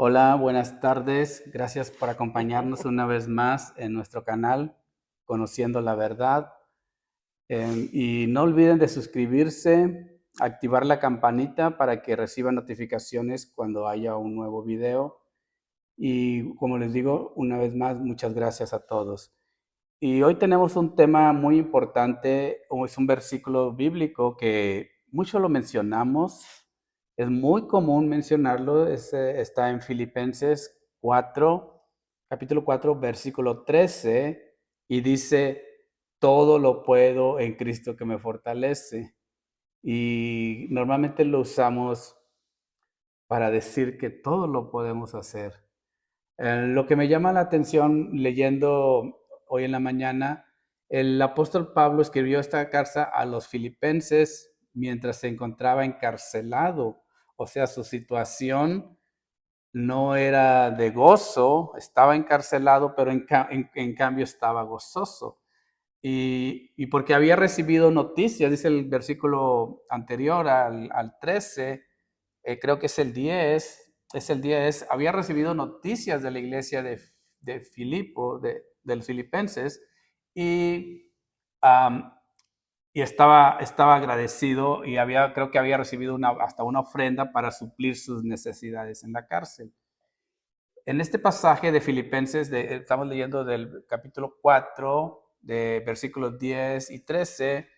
Hola, buenas tardes. Gracias por acompañarnos una vez más en nuestro canal, Conociendo la Verdad. Y no olviden de suscribirse, activar la campanita para que reciban notificaciones cuando haya un nuevo video. Y como les digo, una vez más, muchas gracias a todos. Y hoy tenemos un tema muy importante, o es un versículo bíblico que mucho lo mencionamos, es muy común mencionarlo, está en Filipenses 4, capítulo 4, versículo 13, y dice, todo lo puedo en Cristo que me fortalece. Y normalmente lo usamos para decir que todo lo podemos hacer. Lo que me llama la atención leyendo hoy en la mañana, el apóstol Pablo escribió esta carta a los filipenses mientras se encontraba encarcelado. O sea, su situación no era de gozo, estaba encarcelado, pero en cambio estaba gozoso. Y porque había recibido noticias, dice el versículo anterior al 13, creo que es el 10, había recibido noticias de la iglesia de Filipo, del Filipenses, y, am, y estaba agradecido y creo que había recibido hasta una ofrenda para suplir sus necesidades en la cárcel. En este pasaje de Filipenses, estamos leyendo del capítulo 4, de versículos 10 y 13,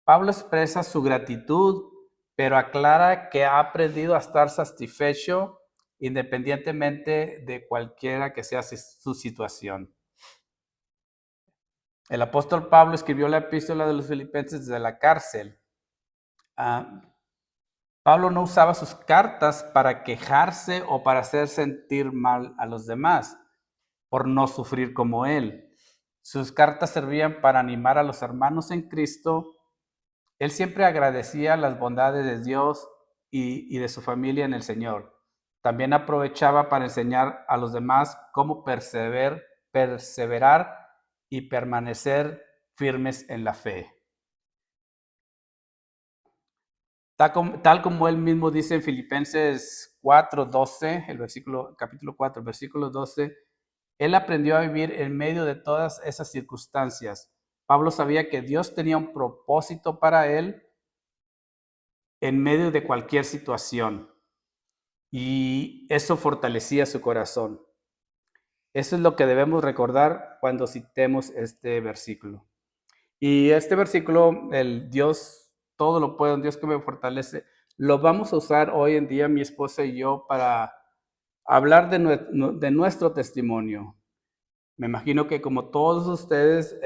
Pablo expresa su gratitud, pero aclara que ha aprendido a estar satisfecho independientemente de cualquiera que sea su situación. El apóstol Pablo escribió la epístola de los Filipenses desde la cárcel. Ah, Pablo no usaba sus cartas para quejarse o para hacer sentir mal a los demás por no sufrir como él. Sus cartas servían para animar a los hermanos en Cristo. Él siempre agradecía las bondades de Dios y de su familia en el Señor. También aprovechaba para enseñar a los demás cómo perseverar y permanecer firmes en la fe. Tal como él mismo dice en Filipenses 4:12, capítulo 4, versículo 12, él aprendió a vivir en medio de todas esas circunstancias. Pablo sabía que Dios tenía un propósito para él en medio de cualquier situación y eso fortalecía su corazón. Eso es lo que debemos recordar cuando citemos este versículo. Y este versículo, el Dios, todo lo puedo, un Dios que me fortalece, lo vamos a usar hoy en día mi esposa y yo para hablar de nuestro testimonio. Me imagino que como todos ustedes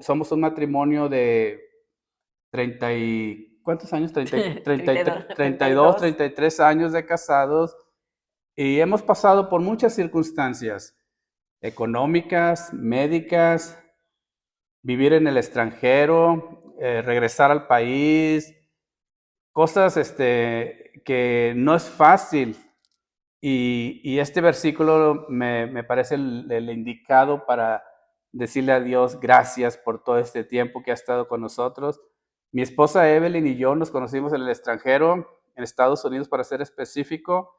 somos un matrimonio de 30 y ¿cuántos años? 30, 32, 32, 32. 33 años de casados y hemos pasado por muchas circunstancias económicas, médicas, vivir en el extranjero, regresar al país, cosas que no es fácil. Y este versículo me parece el indicado para decirle a Dios gracias por todo este tiempo que ha estado con nosotros. Mi esposa Evelyn y yo nos conocimos en el extranjero, en Estados Unidos para ser específico.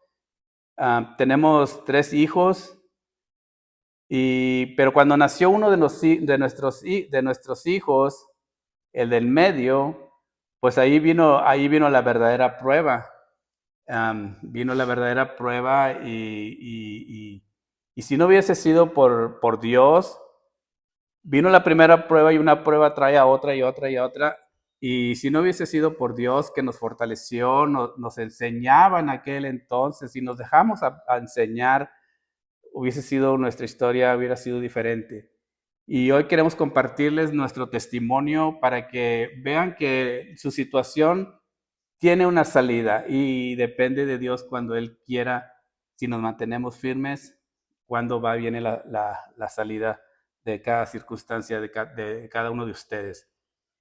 Tenemos 3 hijos, pero cuando nació uno de nuestros hijos, el del medio, pues ahí vino la verdadera prueba. Vino la verdadera prueba y si no hubiese sido por Dios, vino la primera prueba y una prueba trae a otra y otra y otra. Y si no hubiese sido por Dios que nos fortaleció, nos enseñaba en aquel entonces y nos dejamos a enseñar, nuestra historia hubiera sido diferente. Y hoy queremos compartirles nuestro testimonio para que vean que su situación tiene una salida y depende de Dios cuando Él quiera, si nos mantenemos firmes, cuando viene la salida de cada circunstancia de cada uno de ustedes.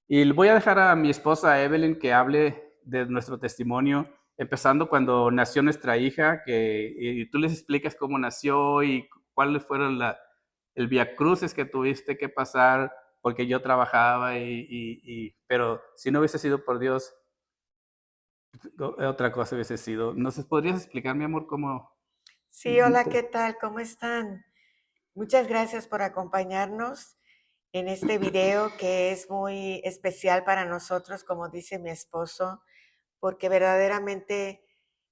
Y voy a dejar a mi esposa Evelyn que hable de nuestro testimonio, empezando cuando nació nuestra hija, y tú les explicas cómo nació y cuáles fueron el viacruces que tuviste que pasar, porque yo trabajaba, pero si no hubiese sido por Dios, otra cosa hubiese sido. ¿Nos podrías explicar, mi amor, cómo? Sí, hola, ¿qué tal? ¿Cómo están? Muchas gracias por acompañarnos en este video que es muy especial para nosotros, como dice mi esposo, porque verdaderamente,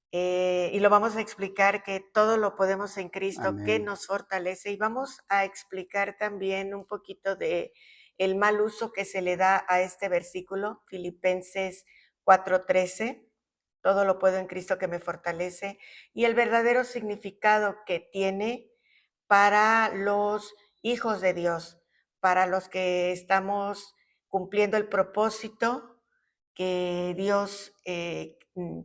y lo vamos a explicar, que todo lo podemos en Cristo, que Amén. nos fortalece, y vamos a explicar también un poquito de el mal uso que se le da a este versículo, Filipenses 4:13. Todo lo puedo en Cristo que me fortalece, y el verdadero significado que tiene para los hijos de Dios, para los que estamos cumpliendo el propósito que Dios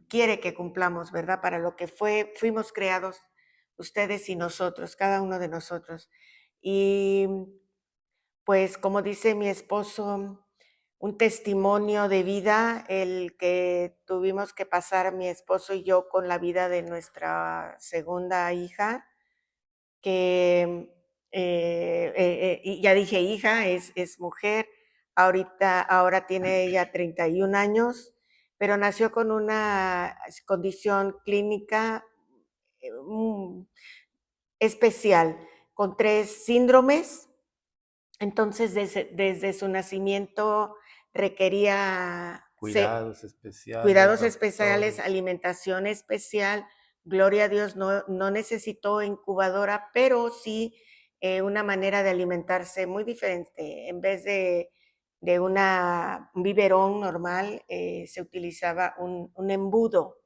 quiere que cumplamos, ¿verdad? Para lo que fuimos creados ustedes y nosotros, cada uno de nosotros. Y pues como dice mi esposo, un testimonio de vida, el que tuvimos que pasar mi esposo y yo con la vida de nuestra segunda hija, que, y ya dije hija, es mujer, ahora tiene ella 31 años, pero nació con una condición clínica especial, con 3 síndromes. Entonces, desde su nacimiento requería Cuidados especiales, cuidados especiales, doctores. alimentación especial. Gloria a Dios, no necesitó incubadora, pero sí una manera de alimentarse muy diferente. En vez de un biberón normal, se utilizaba un embudo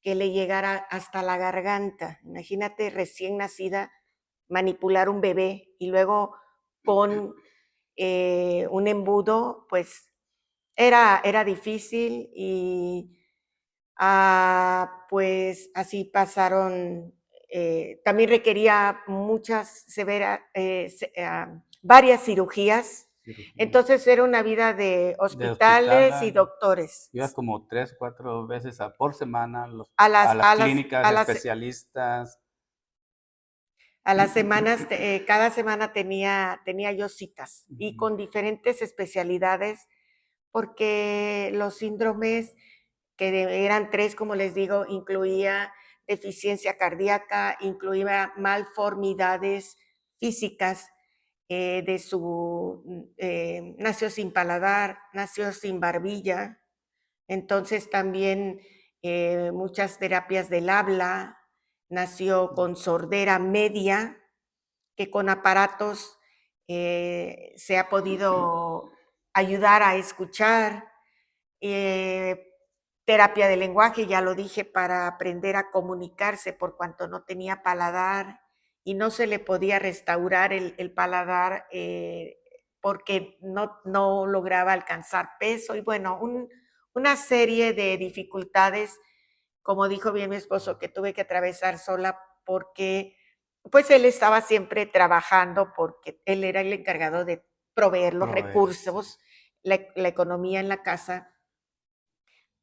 que le llegara hasta la garganta. Imagínate, recién nacida, manipular un bebé y luego con un embudo, pues era difícil y pues así pasaron. También requería varias cirugías. Cirugía. Entonces era una vida de De hospital, hospitales y doctores. ibas como 3 o 4 veces por semana A a las, las a las, clínicas a las, especialistas. a las semanas, cada semana tenía yo citas y con diferentes especialidades, porque los síndromes que eran 3, como les digo, incluía deficiencia cardíaca, incluía malformidades físicas, nació sin paladar, nació sin barbilla, entonces también muchas terapias del habla, nació con sordera media, que con aparatos se ha podido ayudar a escuchar, terapia de lenguaje, ya lo dije, para aprender a comunicarse por cuanto no tenía paladar y no se le podía restaurar el paladar porque no lograba alcanzar peso y bueno, una serie de dificultades, como dijo bien mi esposo, que tuve que atravesar sola porque pues él estaba siempre trabajando porque él era el encargado de proveer los Proveer, sí. recursos, la economía en la casa.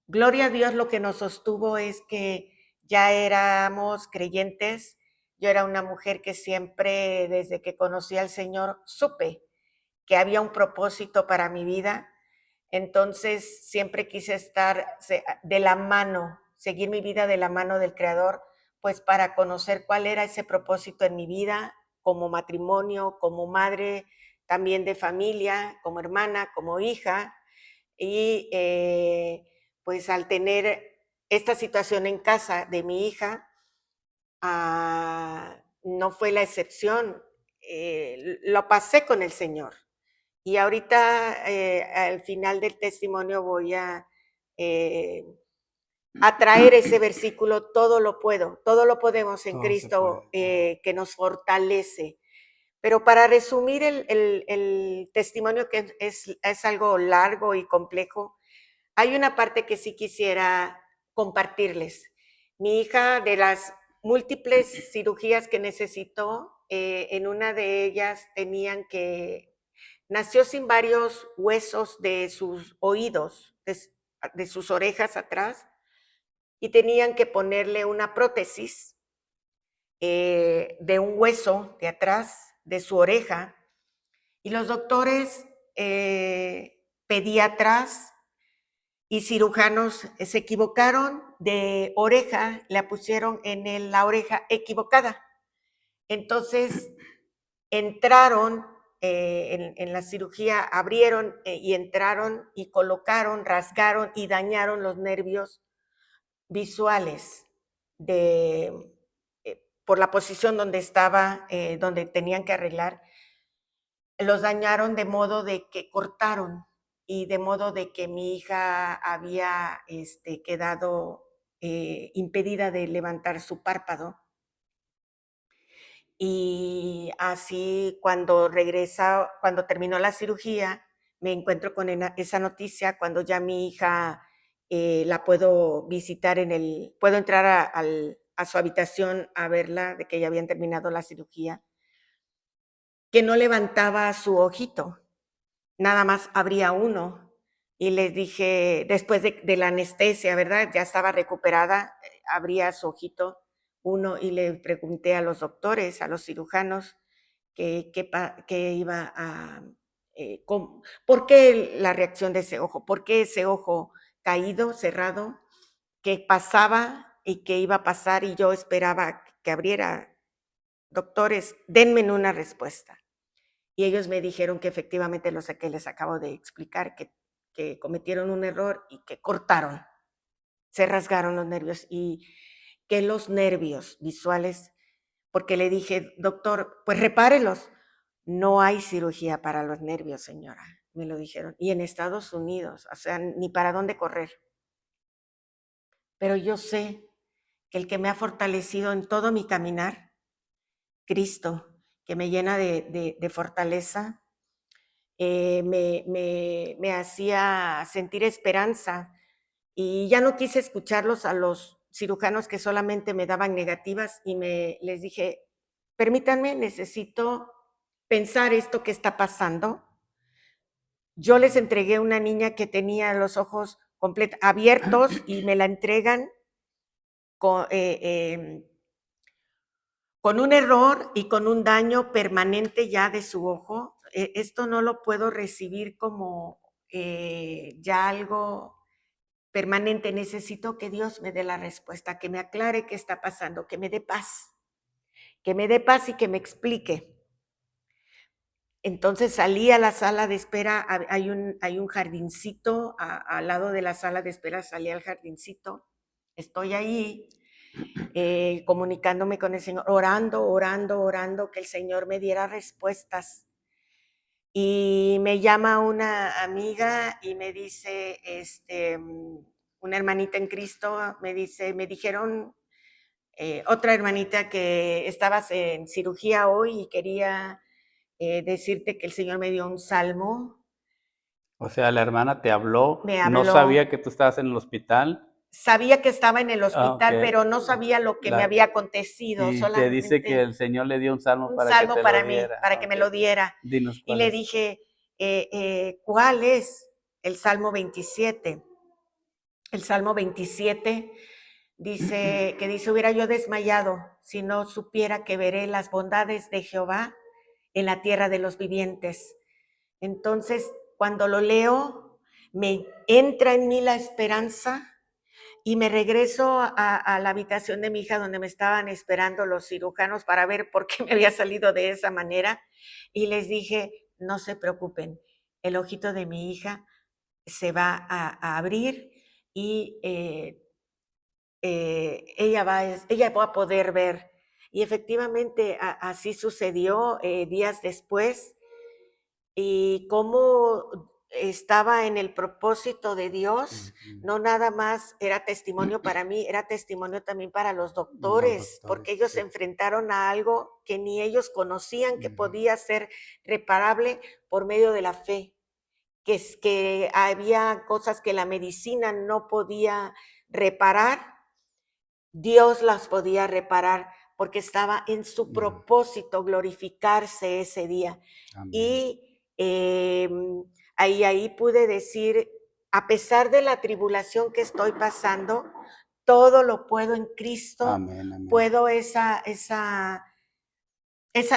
Gloria a Dios, lo que nos sostuvo es que ya éramos creyentes. Yo era una mujer que siempre, desde que conocí al Señor, supe que había un propósito para mi vida. Entonces, siempre quise estar de la mano, seguir mi vida de la mano del Creador, pues para conocer cuál era ese propósito en mi vida, como matrimonio, como madre, también de familia, como hermana, como hija. Y pues al tener esta situación en casa de mi hija, no fue la excepción. Lo pasé con el Señor. Y ahorita al final del testimonio voy eh, a traer ese versículo, todo lo podemos en Todo se puede. Cristo que nos fortalece. Pero para resumir el testimonio, que es algo largo y complejo, hay una parte que sí quisiera compartirles. Mi hija, de las múltiples cirugías que necesitó, en una de ellas nació sin varios huesos de sus oídos, de sus orejas atrás, y tenían que ponerle una prótesis de un hueso de atrás de su oreja. Y los doctores pediatras y cirujanos se equivocaron de oreja, la pusieron en la oreja equivocada. Entonces entraron en la cirugía, abrieron y entraron y colocaron, rasgaron y dañaron los nervios visuales por la posición donde estaba, donde tenían que arreglar. Los dañaron de modo de que cortaron y de modo de que mi hija había quedado impedida de levantar su párpado. Y así cuando terminó la cirugía, me encuentro con esa noticia cuando ya mi hija la puedo visitar puedo entrar a su habitación a verla, de que ya habían terminado la cirugía, que no levantaba su ojito, nada más abría uno. Y les dije, después de la anestesia, ¿verdad? Ya estaba recuperada, abría su ojito uno y le pregunté a los doctores, a los cirujanos, qué iba a, por qué la reacción de ese ojo, por qué ese ojo caído, cerrado, qué pasaba y qué iba a pasar, y yo esperaba que abriera. Doctores, denme una respuesta. Y ellos me dijeron que efectivamente lo que les acabo de explicar, que cometieron un error y que cortaron, se rasgaron los nervios, y que los nervios visuales, porque le dije, doctor, pues repárelos. No hay cirugía para los nervios, señora, me lo dijeron. Y en Estados Unidos, o sea, ni para dónde correr. Pero yo sé que el que me ha fortalecido en todo mi caminar, Cristo, que me llena de fortaleza, me hacía sentir esperanza, y ya no quise escucharlos a los cirujanos que solamente me daban negativas, y les dije, permítanme, necesito pensar esto que está pasando. Yo les entregué una niña que tenía los ojos abiertos y me la entregan con, con un error y con un daño permanente ya de su ojo. Esto no lo puedo recibir como ya algo permanente. Necesito que Dios me dé la respuesta, que me aclare qué está pasando, que me dé paz y que me explique. Entonces salí a la sala de espera, hay un jardincito al lado de la sala de espera, salí al jardincito, estoy ahí comunicándome con el Señor, orando, que el Señor me diera respuestas. Y me llama una amiga y me dice, una hermanita en Cristo, me dijeron, otra hermanita, que estabas en cirugía hoy y quería decirte que el Señor me dio un salmo. O sea, la hermana te habló, Me no habló. sabía que tú estabas en el hospital. Sabía que estaba en el hospital, Ok. pero no sabía lo que me había acontecido, Y te dice que solamente el Señor le dio un salmo un para que salmo te lo para mí, diera. para que me Ok. lo diera. Dinos Y cuál le es. dije, ¿cuál es? El Salmo 27. El Salmo 27 dice, hubiera yo desmayado si no supiera que veré las bondades de Jehová en la tierra de los vivientes. Entonces, cuando lo leo, me entra en mí la esperanza, y me regreso a la habitación de mi hija, donde me estaban esperando los cirujanos para ver por qué me había salido de esa manera, y les dije, no se preocupen, el ojito de mi hija se va a abrir, y ella va a poder ver. Y efectivamente así sucedió días después, y cómo estaba en el propósito de Dios. No nada más era testimonio para mí, era testimonio también para los doctores, porque ellos se enfrentaron a algo que ni ellos conocían que podía ser reparable por medio de la fe, que había cosas que la medicina no podía reparar, Dios las podía reparar, porque estaba en su propósito glorificarse ese día. Amén. Y ahí pude decir, a pesar de la tribulación que estoy pasando, todo lo puedo en Cristo. Amén, amén. Puedo esa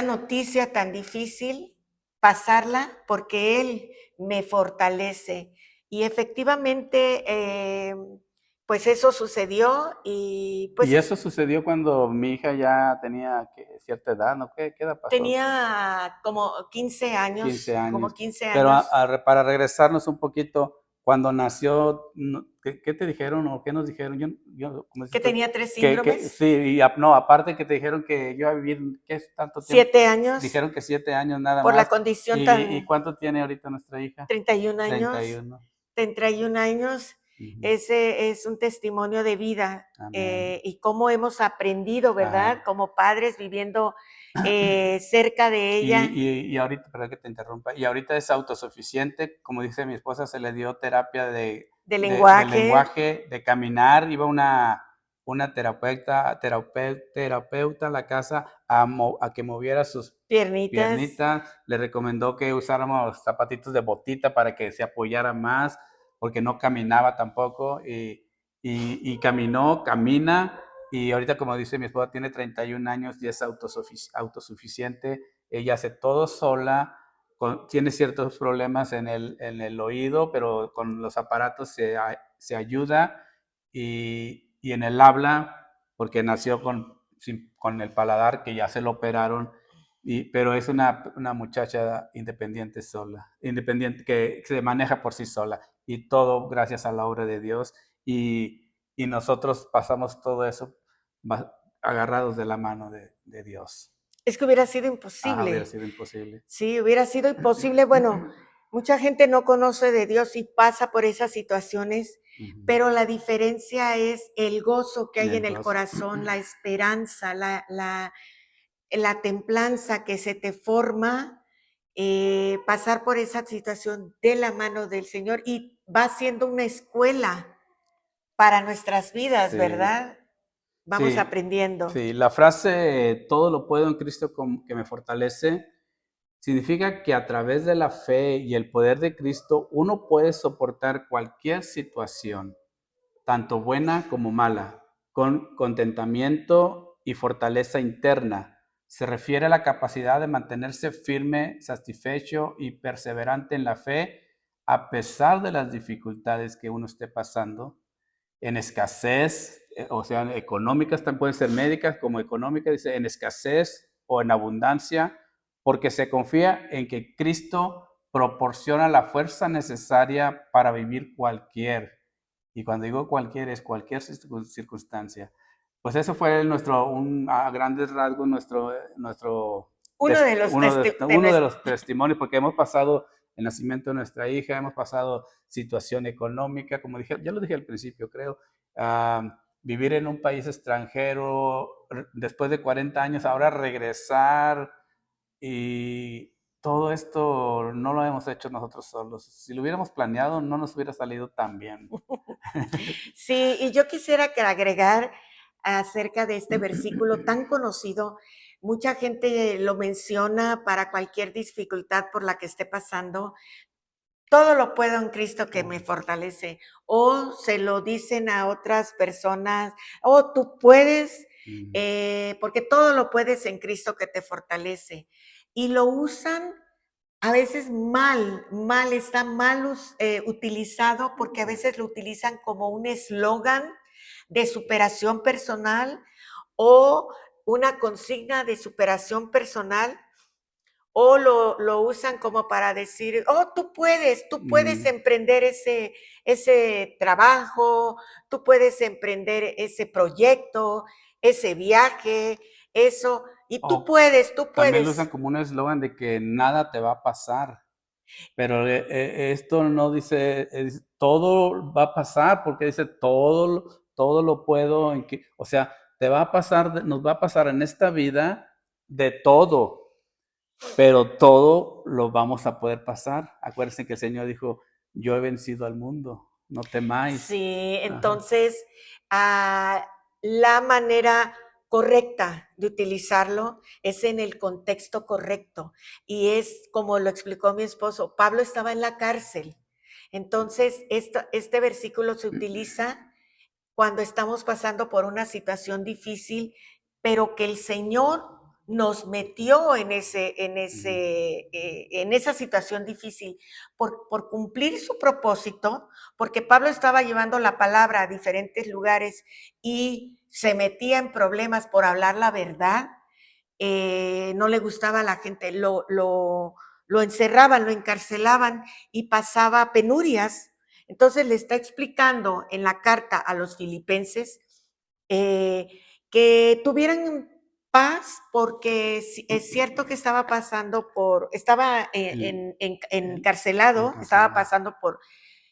noticia tan difícil pasarla, porque Él me fortalece. Y efectivamente, pues eso sucedió y pues Y eso sucedió cuando mi hija ya tenía cierta edad, ¿no? ¿Qué edad pasó? tenía como 15 15 años, como años. 15 Pero años. para regresarnos un poquito, cuando nació, ¿qué te dijeron o qué nos dijeron? Como dices Que tú, tenía 3 síndromes, sí, no, aparte que te dijeron que yo iba a vivir, ¿qué es tanto tiempo? 7 años, Dijeron que 7 años nada por la más. condición ¿Y tan cuánto tiene ahorita nuestra hija? 31 años, 31. 31 años. Ujú. Ese es un testimonio de vida, Amén. y cómo hemos aprendido, ¿verdad? Ajá. Como padres viviendo cerca de ella, Y ahorita, perdón que te interrumpa, y ahorita es autosuficiente, como dice mi esposa, se le dio terapia de de lenguaje, lenguaje, de caminar, iba una terapeuta a la casa a que moviera sus piernitas, piernitas, le recomendó que usáramos zapatitos de botita para que se apoyara más, porque no caminaba tampoco, y camina, y ahorita, como dice mi esposa, tiene 31 años y es autosuficiente, ella hace todo sola, tiene ciertos problemas en el oído, pero con los aparatos se ayuda, y en el habla, porque nació con el paladar que ya se lo operaron, pero es una muchacha independiente sola, independiente que se maneja por sí sola, y todo gracias a la obra de Dios, y nosotros pasamos todo eso agarrados de la mano de Dios. es que hubiera sido Ajá, hubiera imposible. sido imposible. Sí, hubiera sido imposible. Bueno, mucha gente no conoce de Dios y pasa por esas situaciones, Ujú. pero la diferencia es el gozo que hay en El el gozo. corazón, la esperanza, la templanza que se te forma, pasar por esa situación de la mano del Señor y va siendo una escuela para nuestras vidas, Sí, ¿verdad? Vamos sí, aprendiendo. sí. La frase todo lo puedo en Cristo que me fortalece significa que a través de la fe y el poder de Cristo uno puede soportar cualquier situación, tanto buena como mala, con contentamiento y fortaleza interna. Se refiere a la capacidad de mantenerse firme, satisfecho y perseverante en la fe a pesar de las dificultades que uno esté pasando, en escasez, o sea, económicas, también pueden ser médicas como económicas, dice, en escasez o en abundancia, porque se confía en que Cristo proporciona la fuerza necesaria para vivir y cuando digo cualquier, es cualquier circunstancia. Pues eso fue a grandes rasgos, Uno de los uno de los testimonios, porque hemos pasado el nacimiento de nuestra hija, hemos pasado situación económica, como dije, ya lo dije al principio, creo, vivir en un país extranjero, después de 40 años, ahora regresar, y todo esto no lo hemos hecho nosotros solos. Si lo hubiéramos planeado, no nos hubiera salido tan bien. Sí, y yo quisiera que agregar acerca de este versículo tan conocido. Mucha gente lo menciona para cualquier dificultad por la que esté pasando. Todo lo puedo en Cristo que me fortalece. O se lo dicen a otras personas, oh, tú puedes, Mm. porque todo lo puedes en Cristo que te fortalece. Y lo usan a veces mal, está mal utilizado porque a veces lo utilizan como un eslogan de superación personal o una consigna de superación personal o lo usan como para decir, oh, tú puedes Mm. emprender ese trabajo, tú puedes emprender ese proyecto, ese viaje, eso, y O tú también lo usan puedes. como un eslogan de que nada te va a pasar. Pero esto no dice, todo va a pasar, porque dice todo lo puedo, o sea, te va a pasar, nos va a pasar en esta vida de todo, pero todo lo vamos a poder pasar. Acuérdense que el Señor dijo, yo he vencido al mundo, no temáis. Sí, Ajá. entonces, la manera correcta de utilizarlo es en el contexto correcto y es como lo explicó mi esposo, Pablo estaba en la cárcel. Entonces, este versículo se utiliza cuando estamos pasando por una situación difícil, pero que el Señor nos metió en esa situación difícil por cumplir su propósito, porque Pablo estaba llevando la palabra a diferentes lugares y se metía en problemas por hablar la verdad. No le gustaba a la gente, lo encerraban, lo encarcelaban y pasaba penurias. Entonces le está explicando en la carta a los filipenses que tuvieran paz, porque es cierto que estaba encarcelado, estaba pasando por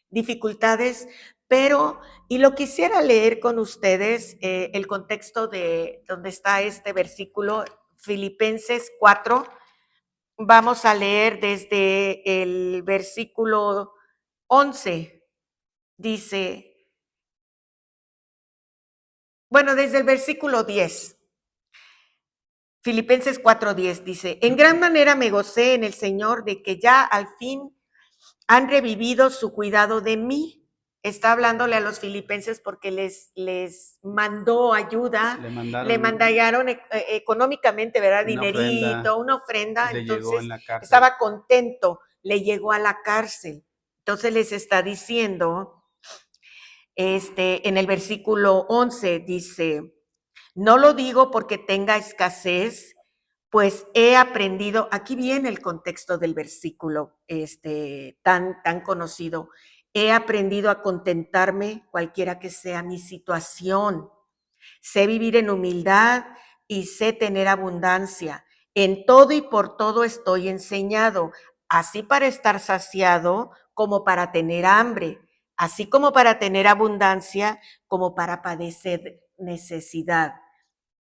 dificultades, pero, y lo quisiera leer con ustedes, el contexto de donde está este versículo, Filipenses 4, vamos a leer desde el versículo 11, dice, bueno, desde el versículo 10. Filipenses 4:10 dice, en gran manera me gocé en el Señor de que ya al fin han revivido su cuidado de mí. Está hablándole a los filipenses porque les mandó ayuda, le mandaron económicamente, ¿verdad? Dinerito, una ofrenda, entonces estaba contento, le llegó a la cárcel. Entonces les está diciendo, en el versículo 11 dice, no lo digo porque tenga escasez, pues he aprendido, aquí viene el contexto del versículo tan conocido, he aprendido a contentarme cualquiera que sea mi situación, sé vivir en humildad y sé tener abundancia, en todo y por todo estoy enseñado, así para estar saciado como para tener hambre, así como para tener abundancia como para padecer necesidad.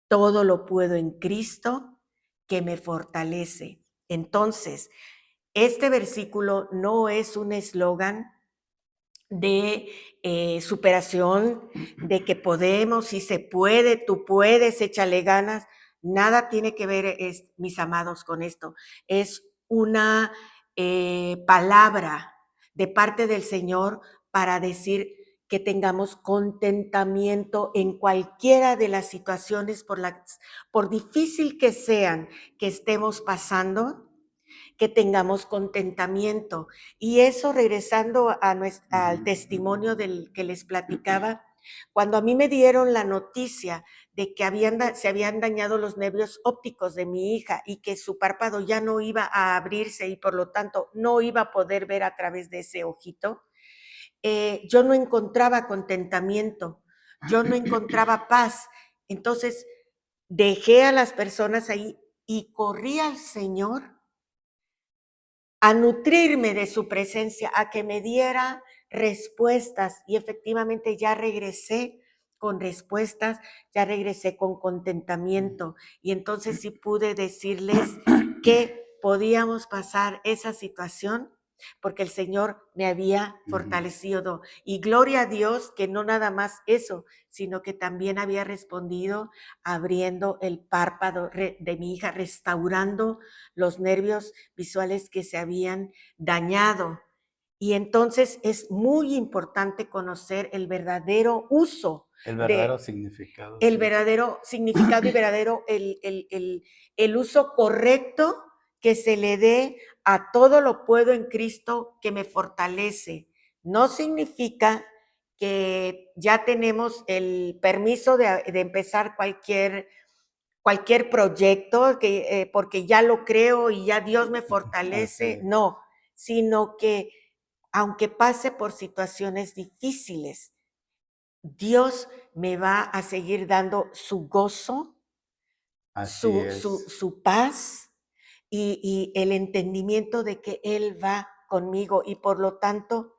Todo lo puedo en Cristo que me fortalece. Entonces, este versículo no es un eslogan de superación, de que podemos y se puede, tú puedes, échale ganas. Nada tiene que ver, mis amados, con esto. Es una palabra de parte del Señor para decir que tengamos contentamiento en cualquiera de las situaciones, por difícil que sean, que estemos pasando, que tengamos contentamiento. Y eso, regresando al testimonio del que les platicaba, cuando a mí me dieron la noticia de que se habían dañado los nervios ópticos de mi hija y que su párpado ya no iba a abrirse y por lo tanto no iba a poder ver a través de ese ojito, yo no encontraba contentamiento, yo no encontraba paz. Entonces dejé a las personas ahí y corrí al Señor a nutrirme de su presencia, a que me diera respuestas, y efectivamente ya regresé con respuestas, ya regresé con contentamiento, y entonces sí pude decirles que podíamos pasar esa situación porque el Señor me había fortalecido. Y gloria a Dios que no nada más eso, sino que también había respondido abriendo el párpado de mi hija, restaurando los nervios visuales que se habían dañado. Y entonces es muy importante conocer el verdadero uso, el verdadero significado. el verdadero significado y verdadero el uso correcto que se le dé a todo lo puedo en Cristo que me fortalece. No significa que ya tenemos el permiso de empezar cualquier proyecto, porque ya lo creo y ya Dios me fortalece, no, sino que aunque pase por situaciones difíciles, Dios me va a seguir dando su gozo, su paz y el entendimiento de que Él va conmigo y por lo tanto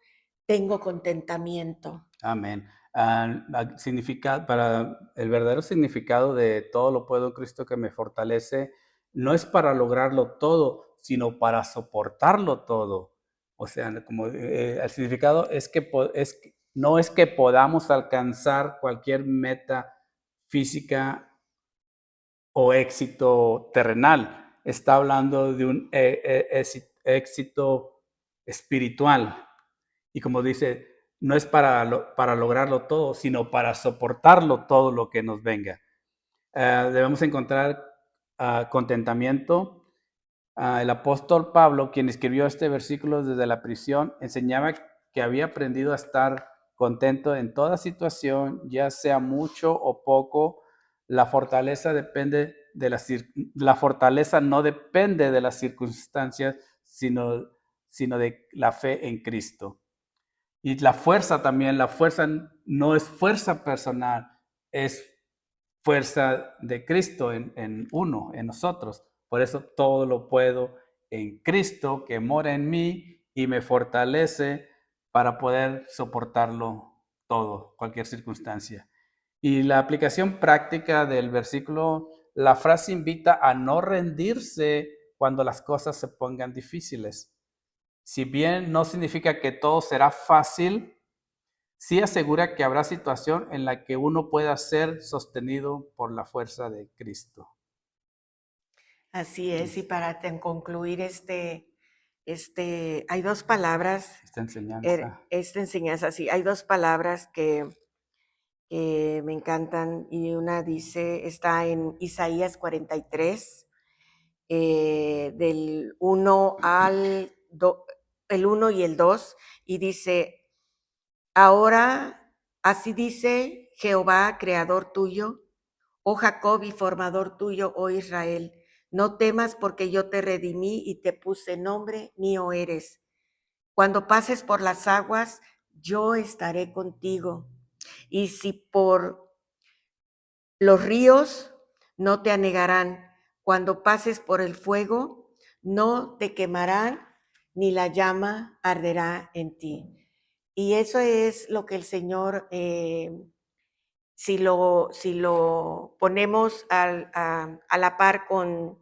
tengo contentamiento. Amén. Para el verdadero significado de todo lo puedo en Cristo que me fortalece, no es para lograrlo todo, sino para soportarlo todo. O sea, como el significado es que no es que podamos alcanzar cualquier meta física o éxito terrenal. Está hablando de un éxito espiritual. Y como dice, no es para lograrlo todo, sino para soportarlo todo lo que nos venga. Debemos encontrar contentamiento. El apóstol Pablo, quien escribió este versículo desde la prisión, enseñaba que había aprendido a estar contento en toda situación, ya sea mucho o poco. La fortaleza la fortaleza no depende de las circunstancias, sino de la fe en Cristo. Y la fuerza también, la fuerza no es fuerza personal, es fuerza de Cristo en uno, en nosotros. Por eso todo lo puedo en Cristo que mora en mí y me fortalece para poder soportarlo todo, cualquier circunstancia. Y la aplicación práctica del versículo, la frase invita a no rendirse cuando las cosas se pongan difíciles. Si bien no significa que todo será fácil, sí asegura que habrá situación en la que uno pueda ser sostenido por la fuerza de Cristo. Así es, y para concluir hay dos palabras, Esta enseñanza. esta enseñanza, sí, hay dos palabras que me encantan, y una dice, está en Isaías 43, del 1 al el 1 y el 2, y dice: ahora así dice Jehová, creador tuyo, oh Jacob, y formador tuyo, oh Israel, no temas, porque yo te redimí y te puse nombre, mío eres. Cuando pases por las aguas, yo estaré contigo. Y si por los ríos, no te anegarán. Cuando pases por el fuego, no te quemarán, ni la llama arderá en ti. Y eso es lo que el Señor, si lo ponemos a la par con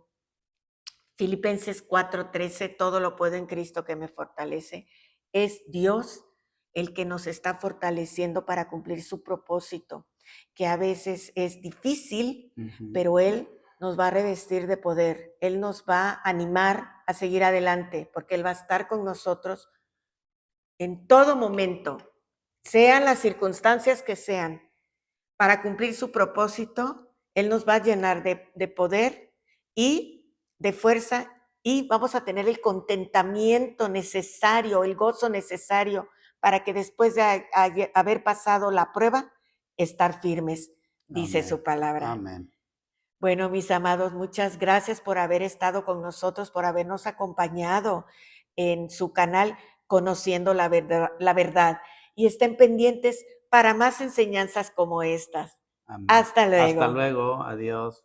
Filipenses 4:13, todo lo puedo en Cristo que me fortalece, es Dios el que nos está fortaleciendo para cumplir su propósito, que a veces es difícil, pero Él nos va a revestir de poder, Él nos va a animar a seguir adelante, porque Él va a estar con nosotros en todo momento, sean las circunstancias que sean, para cumplir su propósito. Él nos va a llenar de poder y de fuerza, y vamos a tener el contentamiento necesario, el gozo necesario para que después de haber pasado la prueba, estar firmes, dice Amén. su palabra. Amén. Bueno, mis amados, muchas gracias por haber estado con nosotros, por habernos acompañado en su canal Conociendo la Verdad. Y estén pendientes para más enseñanzas como estas. Amén. Hasta luego. Hasta luego. Adiós.